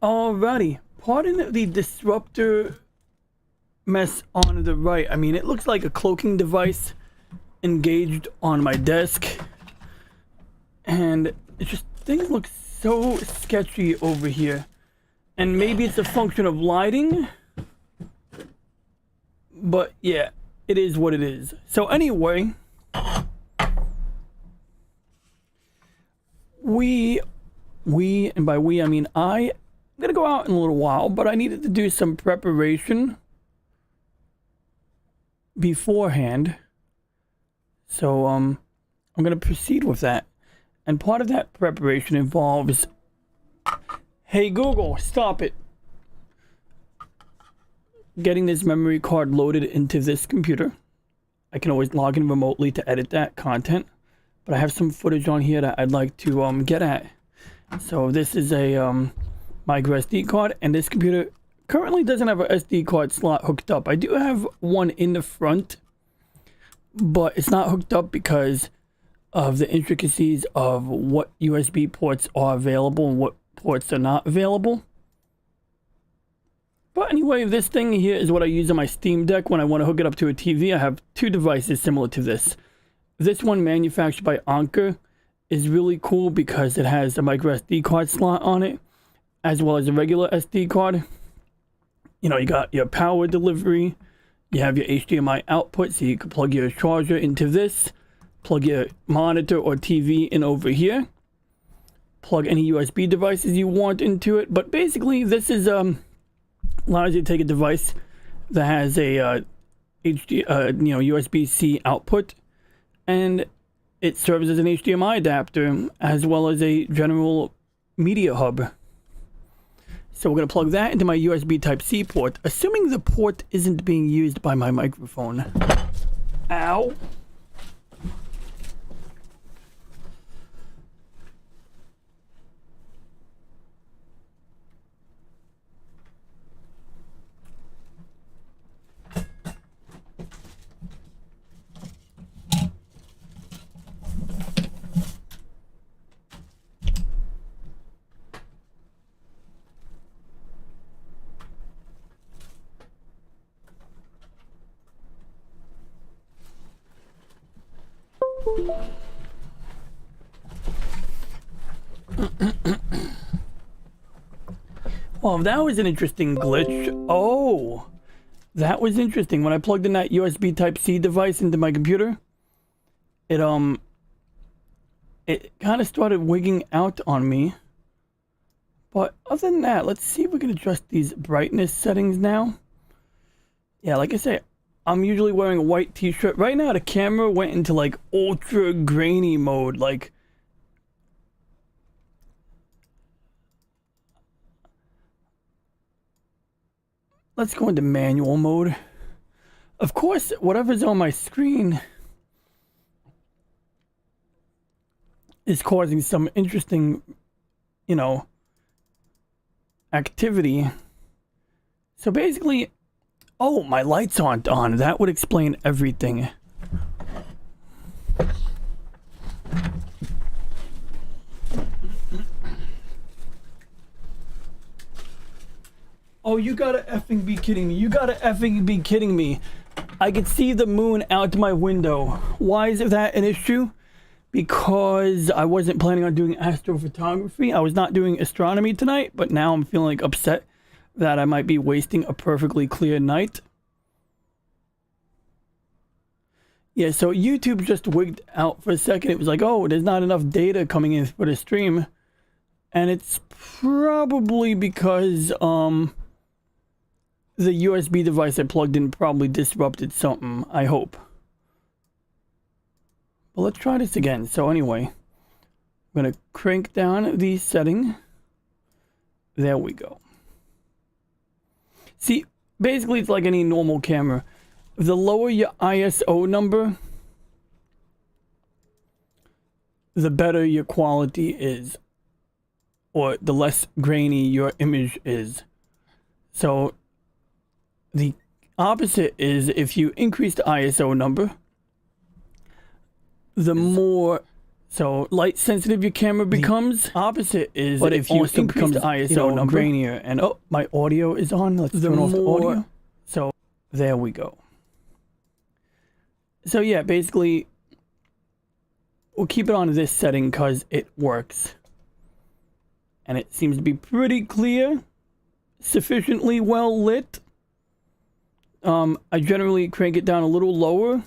Alrighty. Pardon the disruptor mess on the right. I mean, it looks like a cloaking device engaged on my desk. And it just, things look so sketchy over here. And maybe it's a function of lighting. But yeah, it is what it is. So anyway, and by we I mean I'm gonna go out in a little while, but I needed to do some preparation beforehand. So I'm gonna proceed with that. And part of that preparation involves, hey Google, stop it, getting this memory card loaded into this computer. I can always log in remotely to edit that content, but I have some footage on here that I'd like to get at. So this is a micro SD card, and this computer currently doesn't have a SD card slot hooked up. I do have one in the front, but it's not hooked up because of the intricacies of what USB ports are available and what ports are not available. But anyway, this thing here is what I use on my Steam Deck when I want to hook it up to a TV. I have two devices similar to this. This one, manufactured by Anker, is really cool because it has a micro SD card slot on it, as well as a regular SD card. You know, you got your power delivery, you have your HDMI output, so you can plug your charger into this, plug your monitor or TV in over here, plug any USB devices you want into it. But basically, this is allows you to take a device that has a USB-C output, and it serves as an HDMI adapter as well as a general media hub. So we're going to plug that into my USB Type-C port, assuming the port isn't being used by my microphone. Ow. Well, that was an interesting glitch. Oh, that was interesting. When I plugged in that USB Type-C device into my computer, it kind of started wigging out on me. But other than that, let's see if we can adjust these brightness settings now. Yeah, like I say, I'm usually wearing a white t-shirt. Right now, the camera went into like ultra grainy mode. Like, let's go into manual mode. Of course, whatever's on my screen is causing some interesting, activity. So basically, oh, my lights aren't on. That would explain everything. Oh, you gotta effing be kidding me. You gotta effing be kidding me. I could see the moon out my window. Why is that an issue? Because I wasn't planning on doing astrophotography. I was not doing astronomy tonight, but now I'm feeling upset that I might be wasting a perfectly clear night. Yeah, so YouTube just wigged out for a second. It was like, oh, there's not enough data coming in for the stream. And it's probably because the USB device I plugged in probably disrupted something, I hope. But let's try this again. So anyway, I'm going to crank down the setting. There we go. See, basically it's like any normal camera. The lower your ISO number, the better your quality is, or the less grainy your image is. So the opposite is if you increase the ISO number, the more So light sensitive your camera becomes. The opposite is, but if you increase the ISO number, grainier. And oh, my audio is on. Let's turn off the audio. So there we go. So yeah, basically, we'll keep it on this setting because it works. And it seems to be pretty clear, sufficiently well lit. I generally crank it down a little lower,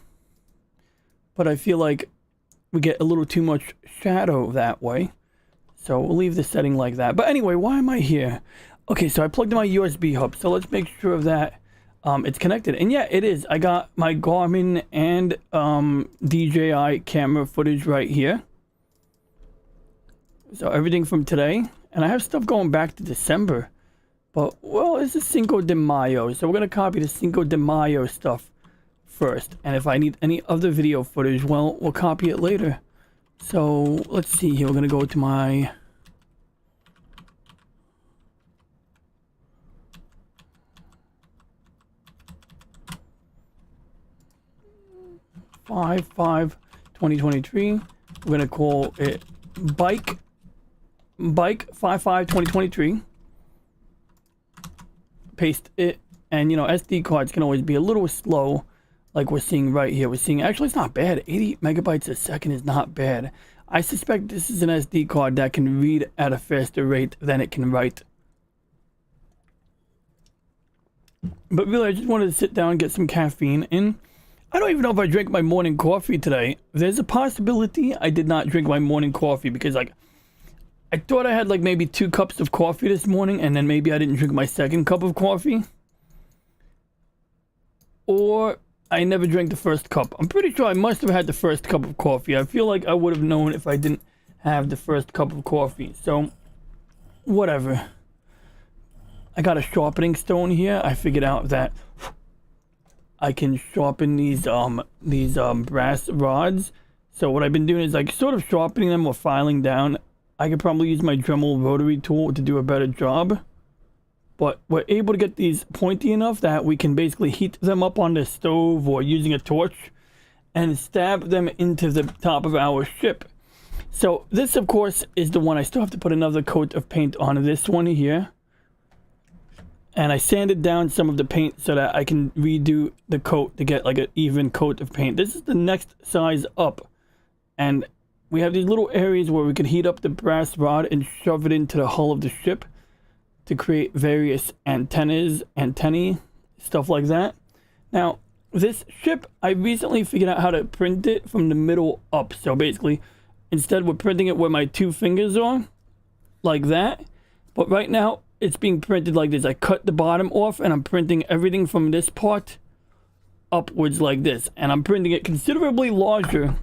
but I feel like we get a little too much shadow that way. So we'll leave the setting like that. But anyway, why am I here? Okay, so I plugged in my USB hub. So let's make sure that it's connected. And yeah, it is. I got my Garmin and DJI camera footage right here. So everything from today. And I have stuff going back to December. But, well, this is Cinco de Mayo. So we're going to copy the Cinco de Mayo stuff first. And if I need any other video footage, well, we'll copy it later. So let's see here. We're going to go to my... Five 2023. We're going to call it Bike 5/5/2023. Paste it, and you know, SD cards can always be a little slow, like we're seeing right here. We're seeing, actually it's not bad, 80 megabytes a second is not bad. I suspect this is an SD card that can read at a faster rate than it can write. But really, I just wanted to sit down and get some caffeine in. I don't even know if I drank my morning coffee today. There's a possibility I did not drink my morning coffee because, like, I thought I had like maybe 2 cups of coffee this morning, and then maybe I didn't drink my second cup of coffee. Or I never drank the first cup. I'm pretty sure I must have had the first cup of coffee. I feel like I would have known if I didn't have the first cup of coffee. So, whatever. I got a sharpening stone here. I figured out that I can sharpen these brass rods. So what I've been doing is like sort of sharpening them or filing down. I could probably use my Dremel rotary tool to do a better job. But we're able to get these pointy enough that we can basically heat them up on the stove or using a torch and stab them into the top of our ship. So this, of course, is the one I still have to put another coat of paint on this one here. And I sanded down some of the paint so that I can redo the coat to get like an even coat of paint. This is the next size up. And we have these little areas where we can heat up the brass rod and shove it into the hull of the ship to create various antennae, stuff like that. Now, this ship, I recently figured out how to print it from the middle up. So basically, instead we're printing it where my 2 fingers are, like that. But right now, it's being printed like this. I cut the bottom off and I'm printing everything from this part upwards like this. And I'm printing it considerably larger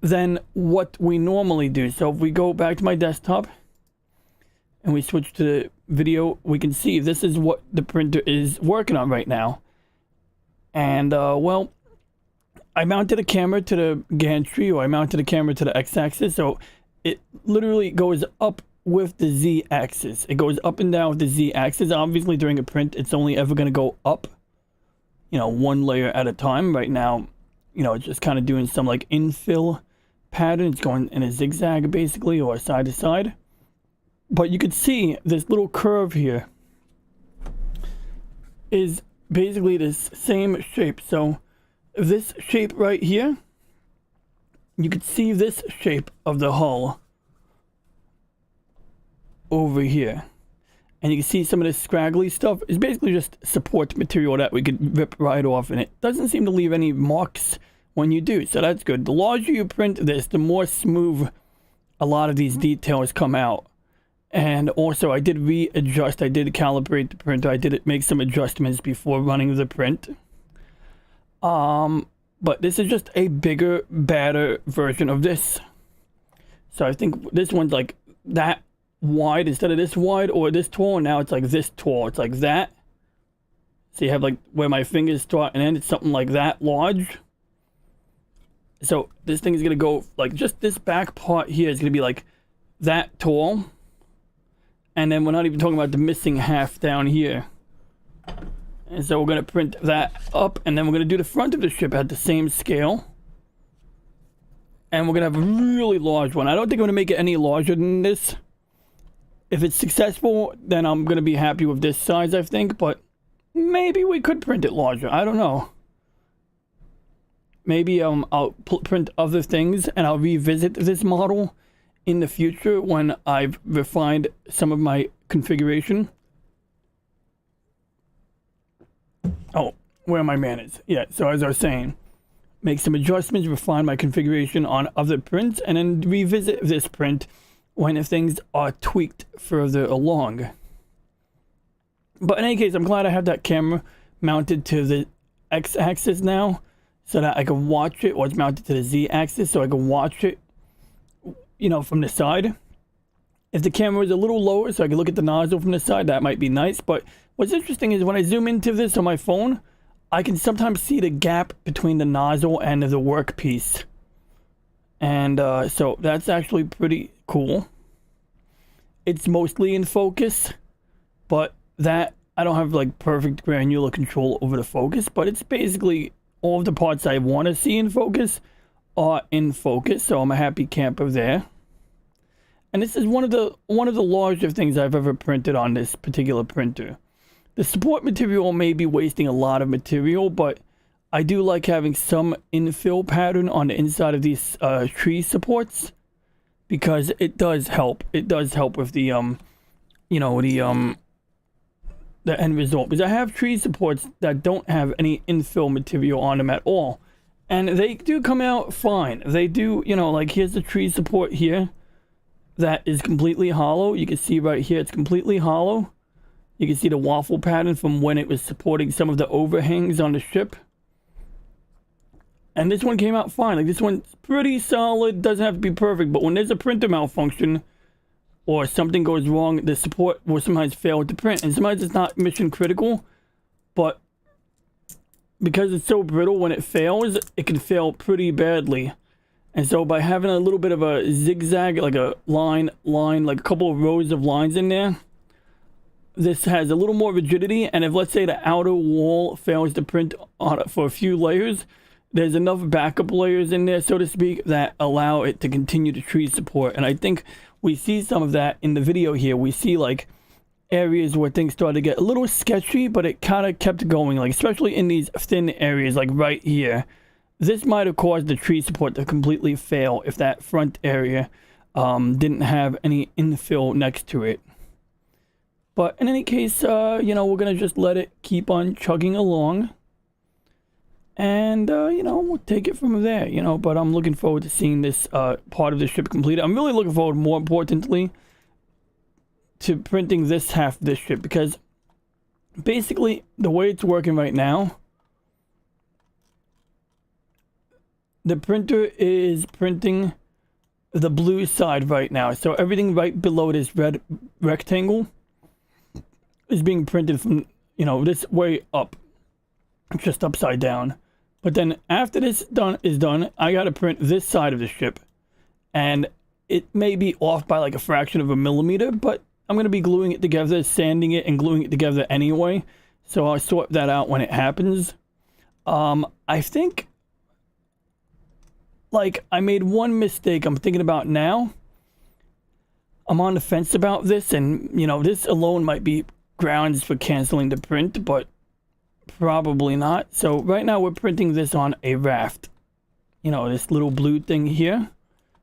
than what we normally do. So if we go back to my desktop and we switch to the video, we can see this is what the printer is working on right now. And well, I mounted a camera to the gantry, or I mounted a camera to the x-axis, so it literally goes up with the z-axis. It goes up and down with the z-axis. Obviously during a print it's only ever going to go up, you know, 1 layer at a time. Right now, you know, it's just kind of doing some like infill pattern. It's going in a zigzag basically, or side to side. But you could see this little curve here is basically this same shape. So this shape right here, you could see this shape of the hull over here. And you can see some of this scraggly stuff is basically just support material that we could rip right off, and it doesn't seem to leave any marks when you do, so that's good. The larger you print this, the more smooth a lot of these details come out. And also I did readjust, I did calibrate the printer, I did make some adjustments before running the print. But this is just a bigger, badder version of this. So I think this one's like that wide instead of this wide, or this tall, and now it's like this tall. It's like that. So you have like where my fingers start and end, it's something like that large. So this thing is going to go like, just this back part here is going to be like that tall. And then we're not even talking about the missing half down here. And so we're going to print that up, and then we're going to do the front of the ship at the same scale. And we're going to have a really large one. I don't think I'm going to make it any larger than this. If it's successful, then I'm going to be happy with this size, I think. But maybe we could print it larger. I don't know. Maybe I'll print other things and I'll revisit this model in the future when I've refined some of my configuration. Oh, where are my manners? Yeah, so as I was saying, make some adjustments, refine my configuration on other prints, and then revisit this print when things are tweaked further along. But in any case, I'm glad I have that camera mounted to the x-axis now, so that I can watch it, or it's mounted to the z-axis, so I can watch it, you know, from the side. If the camera is a little lower, so I can look at the nozzle from the side, that might be nice. But what's interesting is when I zoom into this on my phone, I can sometimes see the gap between the nozzle and the workpiece. And so that's actually pretty cool. It's mostly in focus, but that I don't have like perfect granular control over the focus, but it's basically all of the parts I want to see in focus are in focus, so I'm a happy camper there. And this is one of the larger things I've ever printed on this particular printer. The support material may be wasting a lot of material, but I do like having some infill pattern on the inside of these tree supports, because it does help. It does help with the you know, the end result. Because I have tree supports that don't have any infill material on them at all, and they do come out fine. They do, you know, like here's the tree support here that is completely hollow. You can see right here it's completely hollow. You can see the waffle pattern from when it was supporting some of the overhangs on the ship. And this one came out fine. Like this one's pretty solid. Doesn't have to be perfect, but when there's a printer malfunction or something goes wrong, the support will sometimes fail to print. And sometimes it's not mission critical, but because it's so brittle, when it fails, it can fail pretty badly. And so by having a little bit of a zigzag, like a line, like a couple of rows of lines in there, this has a little more rigidity. And if, let's say, the outer wall fails to print on for a few layers, there's enough backup layers in there, so to speak, that allow it to continue to tree support. And I think we see some of that in the video here. We see like areas where things started to get a little sketchy, but it kind of kept going, like especially in these thin areas, like right here. This might have caused the tree support to completely fail if that front area didn't have any infill next to it. But in any case, you know, we're going to just let it keep on chugging along. And, you know, we'll take it from there, you know. But I'm looking forward to seeing this part of the ship completed. I'm really looking forward, more importantly, to printing this half of this ship. Because basically, the way it's working right now, the printer is printing the blue side right now. So everything right below this red rectangle is being printed from, you know, this way up, just upside down. But then after this is done, I got to print this side of the ship. And it may be off by like a fraction of a millimeter, but I'm going to be gluing it together, sanding it and gluing it together anyway. So I'll sort that out when it happens. I think, like, I made one mistake I'm thinking about now. I'm on the fence about this, and, you know, this alone might be grounds for canceling the print, but probably not. So right now we're printing this on a raft. You know, this little blue thing here,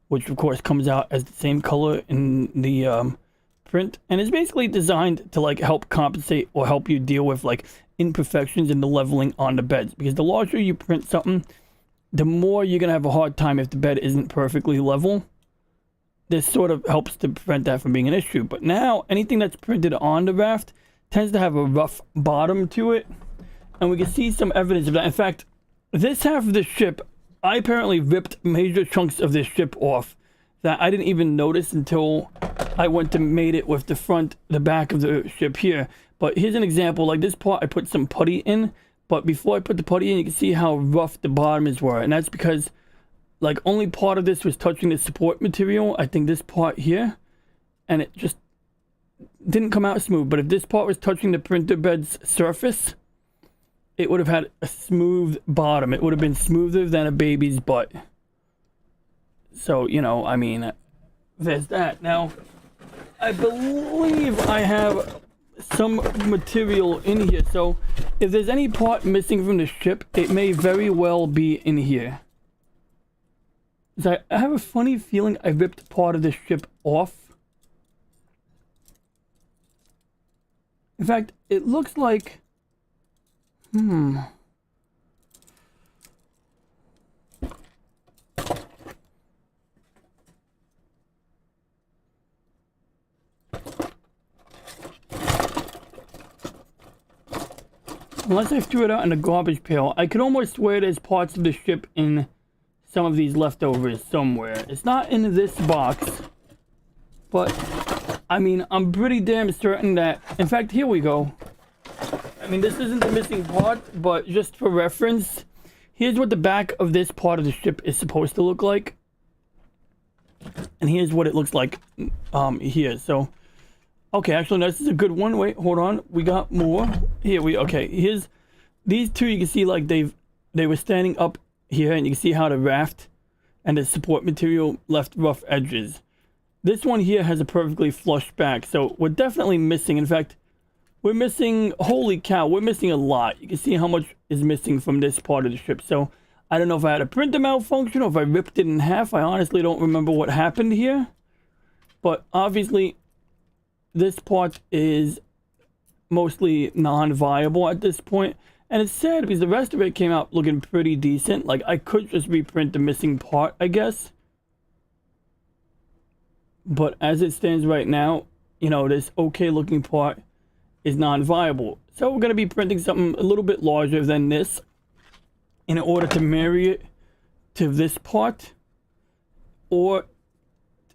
which of course comes out as the same color in the print, and it's basically designed to like help compensate or help you deal with like imperfections in the leveling on the beds. Because the larger you print something, the more you're gonna have a hard time if the bed isn't perfectly level. This sort of helps to prevent that from being an issue. But now anything that's printed on the raft tends to have a rough bottom to it, and we can see some evidence of that. In fact, this half of the ship, I apparently ripped major chunks of this ship off that I didn't even notice until I went to mate it with the back of the ship here. But here's an example. Like this part, I put some putty in, but before I put the putty in, you can see how rough the bottoms were. And that's because like only part of this was touching the support material. I think this part here, and it just didn't come out smooth. But if this part was touching the printer bed's surface, it would have had a smooth bottom. It would have been smoother than a baby's butt. So, you know, I mean, there's that. Now, I believe I have some material in here. So, if there's any part missing from the ship, it may very well be in here. So I have a funny feeling I ripped part of the ship off. In fact, it looks like... Unless I threw it out in a garbage pail, I could almost swear there's parts of the ship in some of these leftovers somewhere. It's not in this box, but I mean, I'm pretty damn certain that... In fact, here we go. I mean, this isn't the missing part, but just for reference, here's what the back of this part of the ship is supposed to look like. And here's what it looks like here. So, okay, actually, no, this is a good one. Wait, hold on. We got more. Okay, here's these two. You can see like they were standing up here, and you can see how the raft and the support material left rough edges. This one here has a perfectly flush back, so we're definitely missing. In fact, we're missing, holy cow, we're missing a lot. You can see how much is missing from this part of the ship. So I don't know if I had a printer malfunction or if I ripped it in half. I honestly don't remember what happened here. But obviously, this part is mostly non-viable at this point. And it's sad because the rest of it came out looking pretty decent. Like, I could just reprint the missing part, I guess. But as it stands right now, you know, this okay looking part is non-viable. So we're going to be printing something a little bit larger than this in order to marry it to this part, or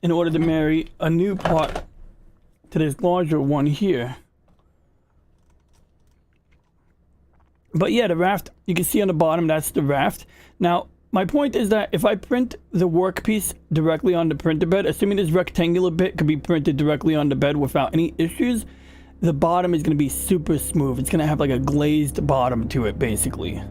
in order to marry a new part to this larger one here. But yeah, the raft, you can see on the bottom, that's the raft. Now, my point is that if I print the workpiece directly on the printer bed, assuming this rectangular bit could be printed directly on the bed without any issues, the bottom is going to be super smooth. It's going to have like a glazed bottom to it, basically.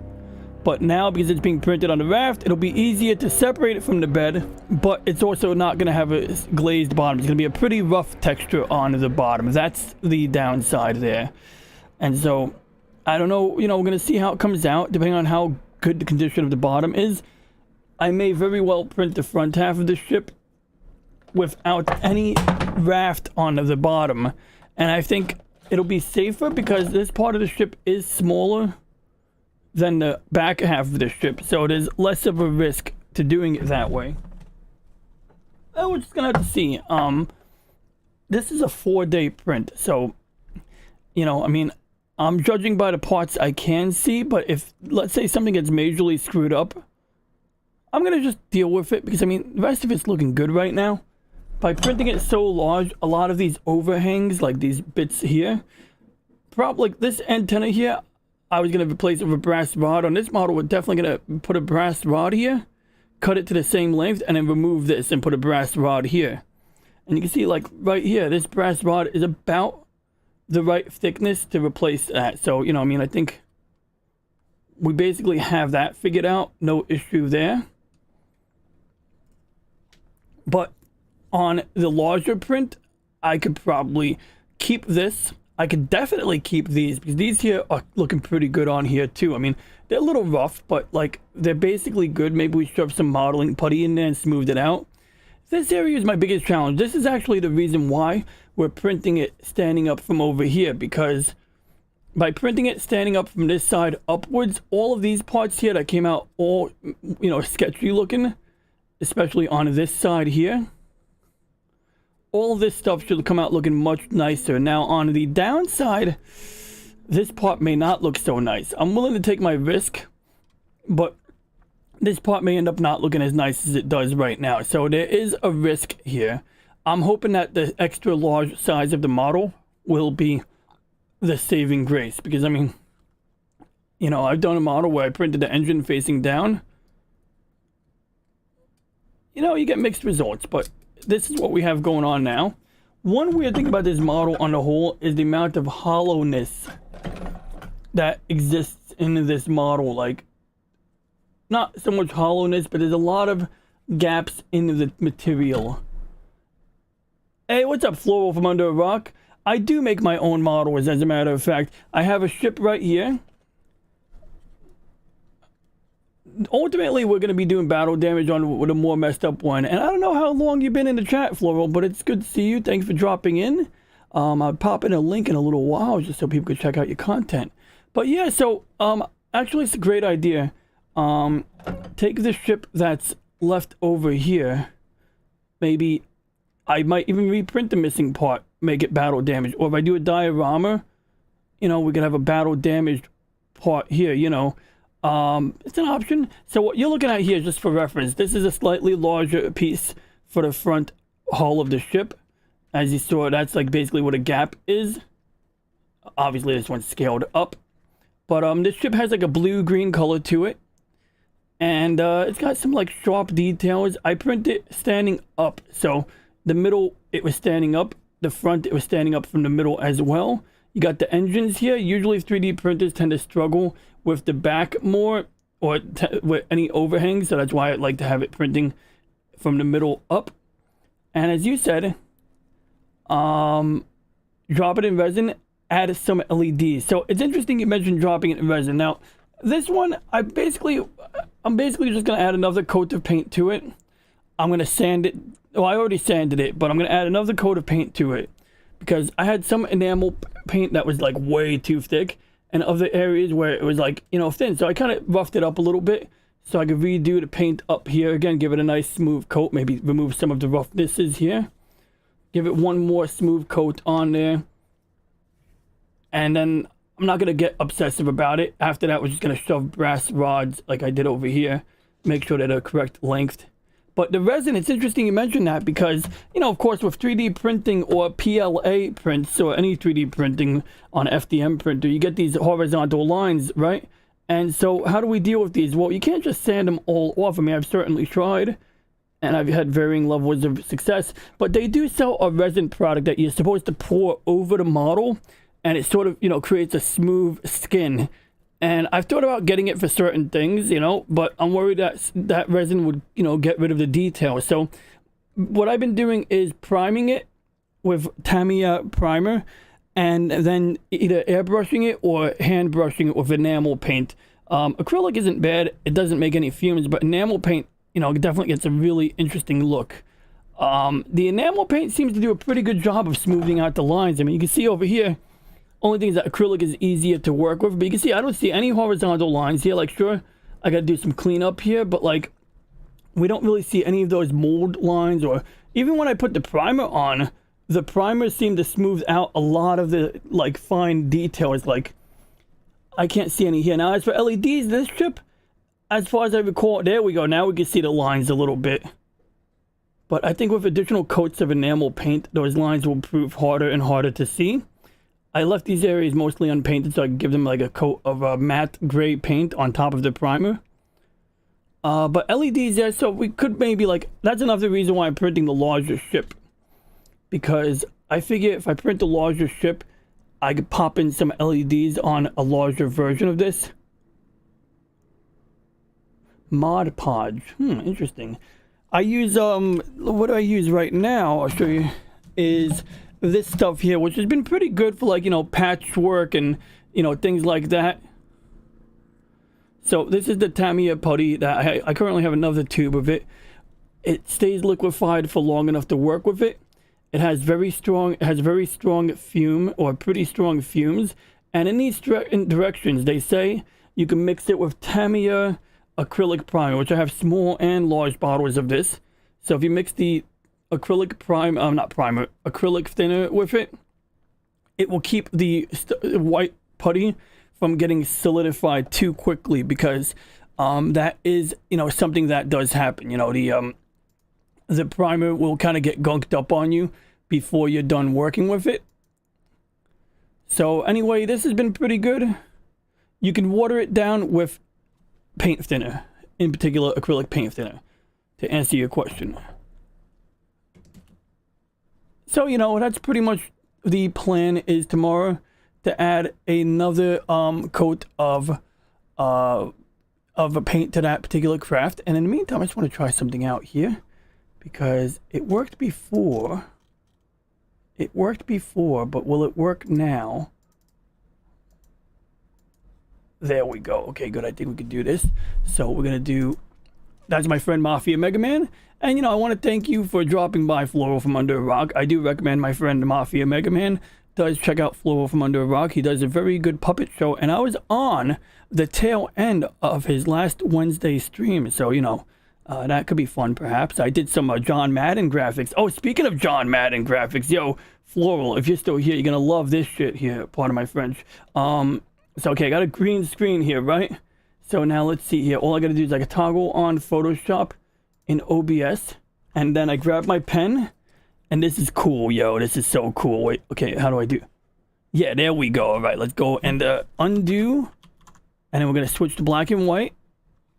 But now, because it's being printed on the raft, it'll be easier to separate it from the bed, but it's also not going to have a glazed bottom. It's going to be a pretty rough texture on the bottom. That's the downside there. And so, I don't know, you know, we're going to see how it comes out, depending on how good the condition of the bottom is. I may very well print the front half of the ship without any raft on the bottom. And I think it'll be safer because this part of the ship is smaller than the back half of the ship. So there's less of a risk to doing it that way. We're just going to have to see. This is a 4-day print. So, you know, I mean, I'm judging by the parts I can see, but if, let's say, something gets majorly screwed up, I'm going to just deal with it because, I mean, the rest of it's looking good right now. By printing it so large, a lot of these overhangs, like these bits here, probably like this antenna here, I was going to replace it with a brass rod. On this model, we're definitely going to put a brass rod here, cut it to the same length, and then remove this and put a brass rod here. And you can see, like, right here, this brass rod is about the right thickness to replace that. So, you know, I mean, I think we basically have that figured out. No issue there. But on the larger print, I could probably keep this. I could definitely keep these because these here are looking pretty good on here too. I mean, they're a little rough, but like they're basically good. Maybe we shoved some modeling putty in there and smoothed it out. This area is my biggest challenge. This is actually the reason why we're printing it standing up from over here, because by printing it standing up from this side upwards, all of these parts here that came out all, you know, sketchy looking, especially on this side here, all of this stuff should come out looking much nicer. Now, on the downside, this part may not look so nice. I'm willing to take my risk, but this part may end up not looking as nice as it does right now. So there is a risk here. I'm hoping that the extra large size of the model will be the saving grace. Because, I mean, you know, I've done a model where I printed the engine facing down. You know, you get mixed results, but this is what we have going on now. One weird thing about this model on the whole is the amount of hollowness that exists in this model. Like, not so much hollowness, but there's a lot of gaps in the material. Hey, what's up, Floral from Under a Rock? I do make my own models, as a matter of fact. I have a ship right here. Ultimately, we're going to be doing battle damage on with a more messed up one. And I don't know how long you've been in the chat, Floral, but it's good to see you. Thanks for dropping in. I'll pop in a link in a little while just so people can check out your content. But yeah, so actually it's a great idea. Take the ship that's left over here. Maybe I might even reprint the missing part, make it battle damage. Or if I do a diorama, you know, we could have a battle damaged part here, you know. It's an option. So what you're looking at here, just for reference, this is a slightly larger piece for the front hull of the ship. As you saw, that's like basically what a gap is. Obviously this one's scaled up, but this ship has like a blue-green color to it, and it's got some like sharp details. I printed it standing up, so the middle it was standing up, the front it was standing up from the middle as well. You got the engines here. Usually 3D printers tend to struggle with the back more, or with any overhangs, so that's why I like to have it printing from the middle up. And as you said, drop it in resin, add some LEDs. So it's interesting you mentioned dropping it in resin. Now this one, I'm basically just gonna add another coat of paint to it. I'm gonna sand it. Well, I already sanded it, but I'm gonna add another coat of paint to it because I had some enamel paint that was like way too thick, and other areas where it was like, you know, thin. So I kind of roughed it up a little bit so I could redo the paint up here again, give it a nice smooth coat, maybe remove some of the roughnesses here. Give it one more smooth coat on there. And then I'm not going to get obsessive about it. After that, we're just going to shove brass rods like I did over here. Make sure they're the correct length. But the resin, it's interesting you mentioned that because, you know, of course, with 3D printing or PLA prints or any 3D printing on FDM printer, you get these horizontal lines, right? And so how do we deal with these? Well, you can't just sand them all off. I mean, I've certainly tried, and I've had varying levels of success, but they do sell a resin product that you're supposed to pour over the model, and it sort of, you know, creates a smooth skin. And I've thought about getting it for certain things, you know, but I'm worried that that resin would, you know, get rid of the details. So what I've been doing is priming it with Tamiya primer, and then either airbrushing it or hand brushing it with enamel paint. Acrylic isn't bad. It doesn't make any fumes, but enamel paint, you know, definitely gets a really interesting look. The enamel paint seems to do a pretty good job of smoothing out the lines. I mean, you can see over here, only thing is that acrylic is easier to work with, but you can see I don't see any horizontal lines here. Like, sure, I gotta do some cleanup here, but like, we don't really see any of those mold lines, or even when I put the primer on, the primer seemed to smooth out a lot of the like fine details. Like, I can't see any here. Now, as for LEDs, this chip, as far as I recall, there we go. Now we can see the lines a little bit. But I think with additional coats of enamel paint, those lines will prove harder and harder to see. I left these areas mostly unpainted so I can give them like a coat of matte gray paint on top of the primer. But LEDs, yeah, so we could maybe like, that's another reason why I'm printing the larger ship. Because I figure if I print the larger ship, I could pop in some LEDs on a larger version of this. Mod Podge. Interesting. I use, what do I use right now? I'll show you. Is this stuff here, which has been pretty good for like, you know, patchwork and, you know, things like that. So this is the Tamiya putty that I currently have another tube of it. It stays liquefied for long enough to work with it. It has very strong fume, or pretty strong fumes. And in these directions, they say you can mix it with Tamiya acrylic primer, which I have small and large bottles of this. So if you mix the acrylic acrylic thinner with it, it will keep the white putty from getting solidified too quickly, because that is, you know, something that does happen. You know, the primer will kind of get gunked up on you before you're done working with it. So anyway, this has been pretty good. You can water it down with paint thinner, in particular acrylic paint thinner, to answer your question. So, you know, that's pretty much the plan, is tomorrow to add another coat of of a paint to that particular craft. And in the meantime, I just want to try something out here because it worked before. It worked before, but will it work now? There we go. Okay, good. I think we can do this. So we're going to do... That's my friend Mafia Mega Man. And, you know, I want to thank you for dropping by Floral from Under a Rock. I do recommend my friend Mafia Mega Man does check out Floral from Under a Rock. He does a very good puppet show. And I was on the tail end of his last Wednesday stream. So, you know, that could be fun, perhaps. I did some John Madden graphics. Oh, speaking of John Madden graphics, yo, Floral, if you're still here, you're going to love this shit here. Pardon my French. So, okay, I got a green screen here, right? So now let's see here. All I got to do is I can toggle on Photoshop in OBS. And then I grab my pen. And this is cool, yo. This is so cool. Wait, okay, how do I do? Yeah, there we go. All right, let's go and undo. And then we're going to switch to black and white.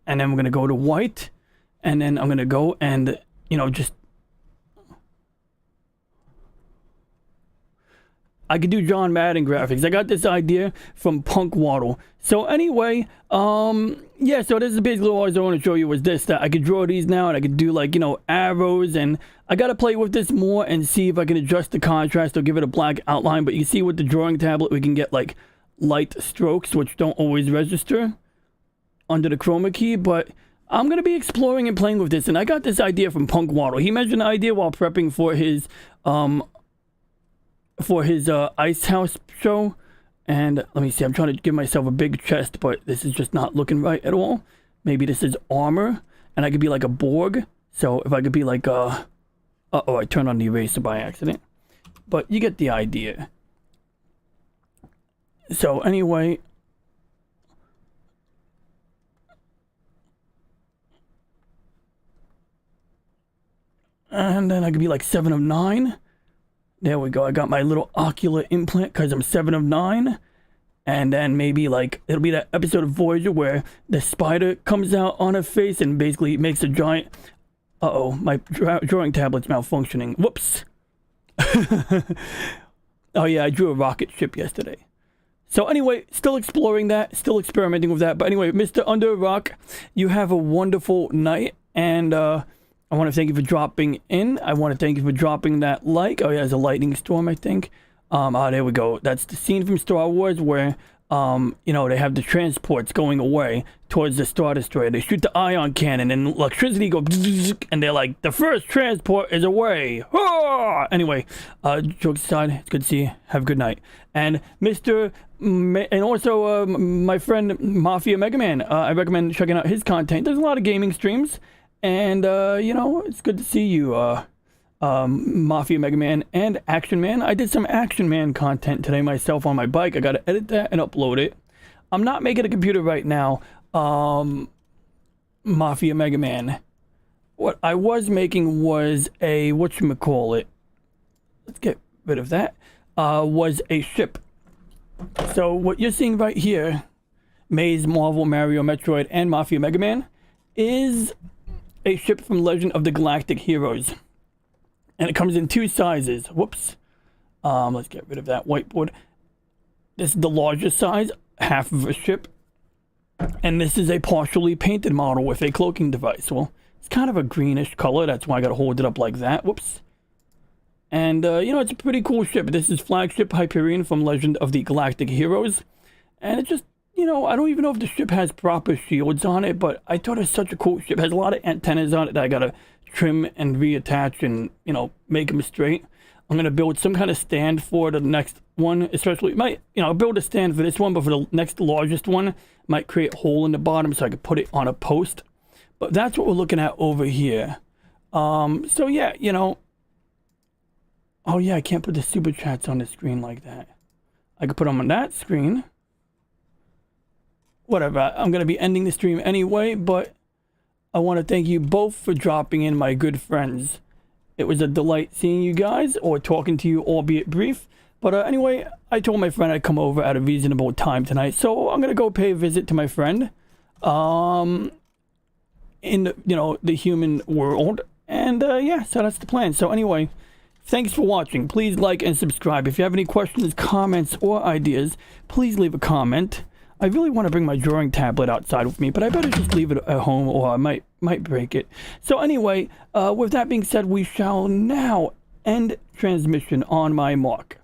And then we're going to go to white. And then I'm going to go and, you know, just... I could do John Madden graphics. I got this idea from Punk Waddle. So anyway, yeah, so this is basically what I want to show you was this, that I could draw these now and I could do like, you know, arrows, and I got to play with this more and see if I can adjust the contrast or give it a black outline. But you see with the drawing tablet, we can get like light strokes, which don't always register under the chroma key, but I'm going to be exploring and playing with this. And I got this idea from Punk Waddle. He mentioned the idea while prepping for his Ice House show. And let me see, I'm trying to give myself a big chest, but this is just not looking right at all. Maybe this is armor, and I could be like a Borg. So if I could be like uh-oh, I turned on the eraser by accident. But you get the idea. So anyway, and then I could be like 7 of 9. There we go. I got my little ocular implant because I'm 7 of 9. And then maybe like it'll be that episode of Voyager where the spider comes out on her face and basically makes a giant... Uh-oh, my drawing tablet's malfunctioning. Whoops. Oh yeah, I drew a rocket ship yesterday. So anyway, still exploring that, still experimenting with that. But anyway, Mr. Under a Rock, you have a wonderful night. And I want to thank you for dropping in. I want to thank you for dropping that like. Oh yeah, there's a lightning storm, I think. There we go. That's the scene from Star Wars where, you know, they have the transports going away towards the Star Destroyer. They shoot the ion cannon and electricity goes, and they're like, the first transport is away. Ah! Anyway, jokes aside, it's good to see you. Have a good night. And and also my friend Mafia Mega Man. I recommend checking out his content. There's a lot of gaming streams. And, you know, it's good to see you, Mafia Mega Man and Action Man. I did some Action Man content today myself on my bike. I got to edit that and upload it. I'm not making a computer right now, Mafia Mega Man. What I was making was a, whatchamacallit, let's get rid of that, was a ship. So what you're seeing right here, Maze, Marvel, Mario, Metroid, and Mafia Mega Man, is a ship from Legend of the Galactic Heroes. And it comes in 2 sizes. Whoops. Let's get rid of that whiteboard. This is the largest size, half of a ship. And this is a partially painted model with a cloaking device. Well, it's kind of a greenish color. That's why I got to hold it up like that. Whoops. And, you know, it's a pretty cool ship. This is Flagship Hyperion from Legend of the Galactic Heroes. And it just, you know, I don't even know if the ship has proper shields on it, but I thought it's such a cool ship. It has a lot of antennas on it that I gotta trim and reattach and, you know, make them straight. I'm gonna build some kind of stand for the next one, especially, I'll build a stand for this one, but for the next largest one, might create a hole in the bottom so I could put it on a post. But that's what we're looking at over here. So yeah, you know, oh yeah, I can't put the super chats on the screen like that. I could put them on that screen. Whatever, I'm going to be ending the stream anyway, but I want to thank you both for dropping in, my good friends. It was a delight seeing you guys, or talking to you, albeit brief. But anyway, I told my friend I'd come over at a reasonable time tonight, so I'm going to go pay a visit to my friend in the, you know, the human world. And yeah, so that's the plan. So anyway, thanks for watching. Please like and subscribe. If you have any questions, comments, or ideas, please leave a comment. I really want to bring my drawing tablet outside with me, but I better just leave it at home or I might break it. So anyway, with that being said, we shall now end transmission on my mark.